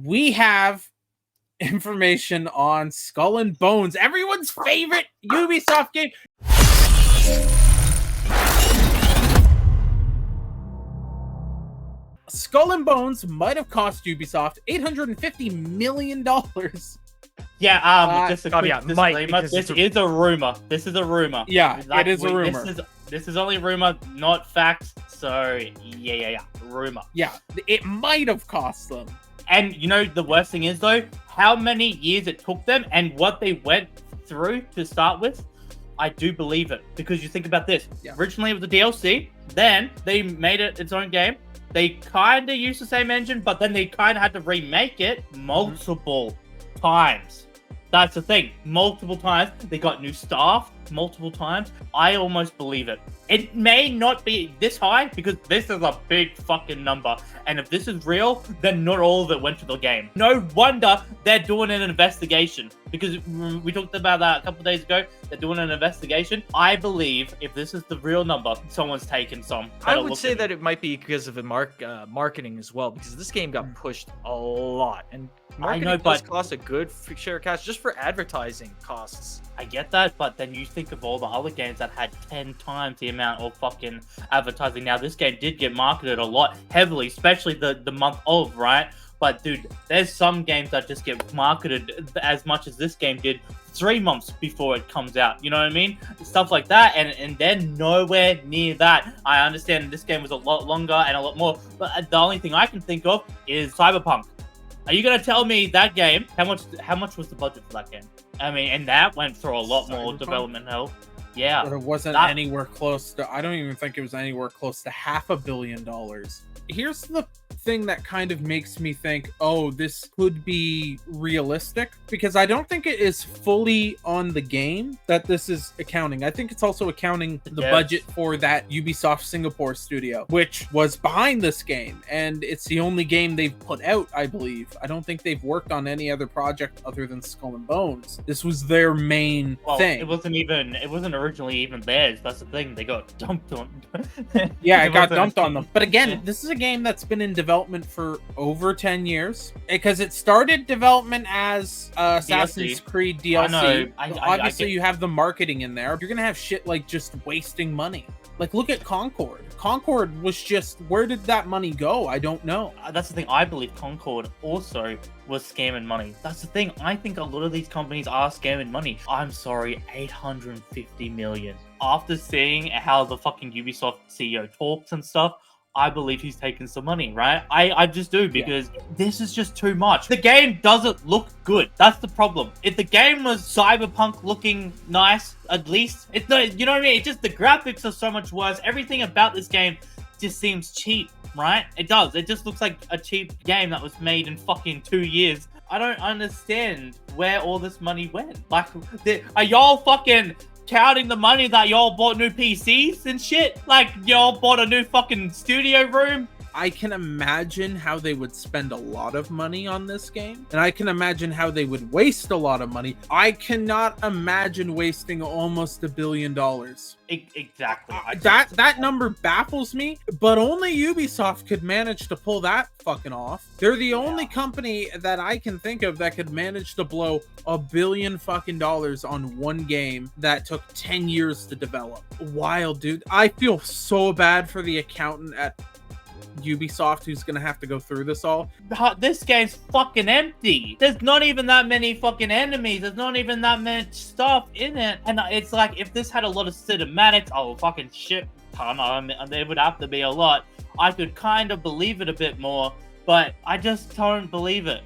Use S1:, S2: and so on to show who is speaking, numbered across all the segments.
S1: we have information on Skull and Bones, everyone's favorite Ubisoft game. Skull and Bones might have cost Ubisoft $850 million.
S2: Just a quick disclaimer. This is a rumor. This is a rumor.
S1: Yeah, it is a rumor.
S2: This is only rumor, not facts. So, yeah. Rumor.
S1: Yeah, it might have cost them.
S2: And you know, the worst thing is, though, how many years it took them and what they went through to start with, I do believe it. Because you think about this. Yeah. Originally, it was a DLC. Then, they made it its own game. They kind of used the same engine, but then they kind of had to remake it multiple times. That's the thing. Multiple times. They got new staff multiple times. I almost believe it. It may not be this high because this is a big fucking number. And if this is real, then not all of it went to the game. No wonder they're doing an investigation. Because we talked about that a couple of days ago. They're doing an investigation. I believe if this is the real number, someone's taken some.
S3: I would say that it might be because of the marketing as well. Because this game got pushed a lot. And marketing does cost a good share of cash just for advertising costs.
S2: I get that, but then you think of all the other games that had 10 times the amount of fucking advertising. Now, this game did get marketed a lot heavily, especially the month of, right? But, dude, there's some games that just get marketed as much as this game did 3 months before it comes out. You know what I mean? Stuff like that, and they're nowhere near that. I understand this game was a lot longer and a lot more, but the only thing I can think of is Cyberpunk. Are you going to tell me that game, how much was the budget for that game? I mean, and that went through a lot more development hell. Yeah.
S1: But it wasn't anywhere close to, I don't even think it was anywhere close to $500 million. Here's the thing that kind of makes me think, oh, this could be realistic, because I don't think it is fully on the game that this is accounting. I think it's also accounting the budget for that Ubisoft Singapore studio, which was behind this game, and it's the only game they've put out, I believe. I don't think they've worked on any other project other than Skull and Bones. This was their main thing.
S2: It wasn't originally even theirs. That's the thing. They got dumped on.
S1: Yeah, it got dumped on them. But again, this is a game that's been in development for over 10 years, because it started development as Assassin's Creed DLC. Obviously, you have the marketing in there. You're gonna have shit like just wasting money. Like, look at Concord. Concord was just, where did that money go? I don't know.
S2: That's the thing. I believe Concord also was scamming money. That's the thing. I think a lot of these companies are scamming money. I'm sorry, $850 million. After seeing how the fucking Ubisoft CEO talks and stuff, I believe he's taking some money, right? I just do, because this is just too much. The game doesn't look good. That's the problem. If the game was Cyberpunk looking nice, at least, it's not, you know what I mean? It's just the graphics are so much worse. Everything about this game just seems cheap, right? It does. It just looks like a cheap game that was made in fucking 2 years. I don't understand where all this money went. Like, are y'all fucking counting the money that y'all bought new PCs and shit? Like, y'all bought a new fucking studio room?
S1: I can imagine how they would spend a lot of money on this game, and I can imagine how they would waste a lot of money. I cannot imagine wasting almost $1 billion.
S2: Exactly.
S1: That number baffles me, but only Ubisoft could manage to pull that fucking off. They're the only company that I can think of that could manage to blow $1 billion fucking on one game that took 10 years to develop. Wild, dude. I feel so bad for the accountant at Ubisoft who's gonna have to go through this all.
S2: This game's fucking empty. There's not even that many fucking enemies. There's not even that much stuff in it. And it's like, if this had a lot of cinematics, fucking shit ton, there would have to be a lot. I could kind of believe it a bit more, but I just don't believe it.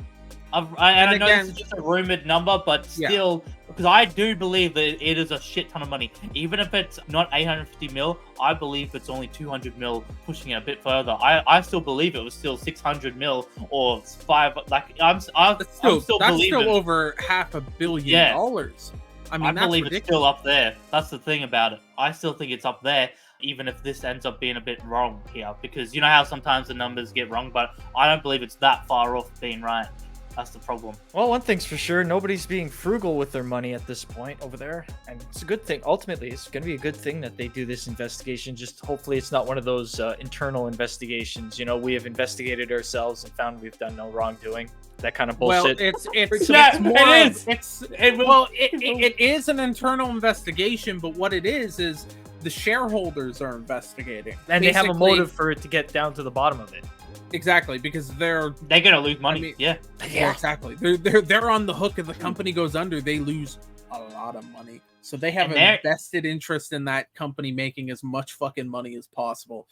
S2: I know this is just a rumored number, but still, because I do believe that it is a shit ton of money. Even if it's not 850 mil, I believe it's only 200 mil, pushing it a bit further. I still believe it was still 600 mil or 5. Like, I'm still believing.
S1: That's still over $500 million. I mean,
S2: I believe it's still up there. That's the thing about it. I still think it's up there, even if this ends up being a bit wrong here, because you know how sometimes the numbers get wrong, but I don't believe it's that far off being right. That's the problem.
S3: Well, one thing's for sure, nobody's being frugal with their money at this point over there, and it's a good thing. Ultimately, it's going to be a good thing that they do this investigation. Just hopefully it's not one of those internal investigations. You know, we have investigated ourselves and found we've done no wrongdoing. That kind of bullshit.
S1: Well, it's
S2: Yeah,
S1: more
S2: it
S1: of-
S2: is.
S1: it is an internal investigation, but what it is the shareholders are investigating,
S3: and they have a
S1: Basically-
S3: motive for it to get down to the bottom of it.
S1: exactly, because they're
S2: They're gonna lose money.
S1: I mean-
S2: yeah.
S1: exactly they're on the hook. If the company goes under, they lose a lot of money, so they have
S2: And
S1: a
S2: they're-
S1: vested interest in that company making as much fucking money as possible.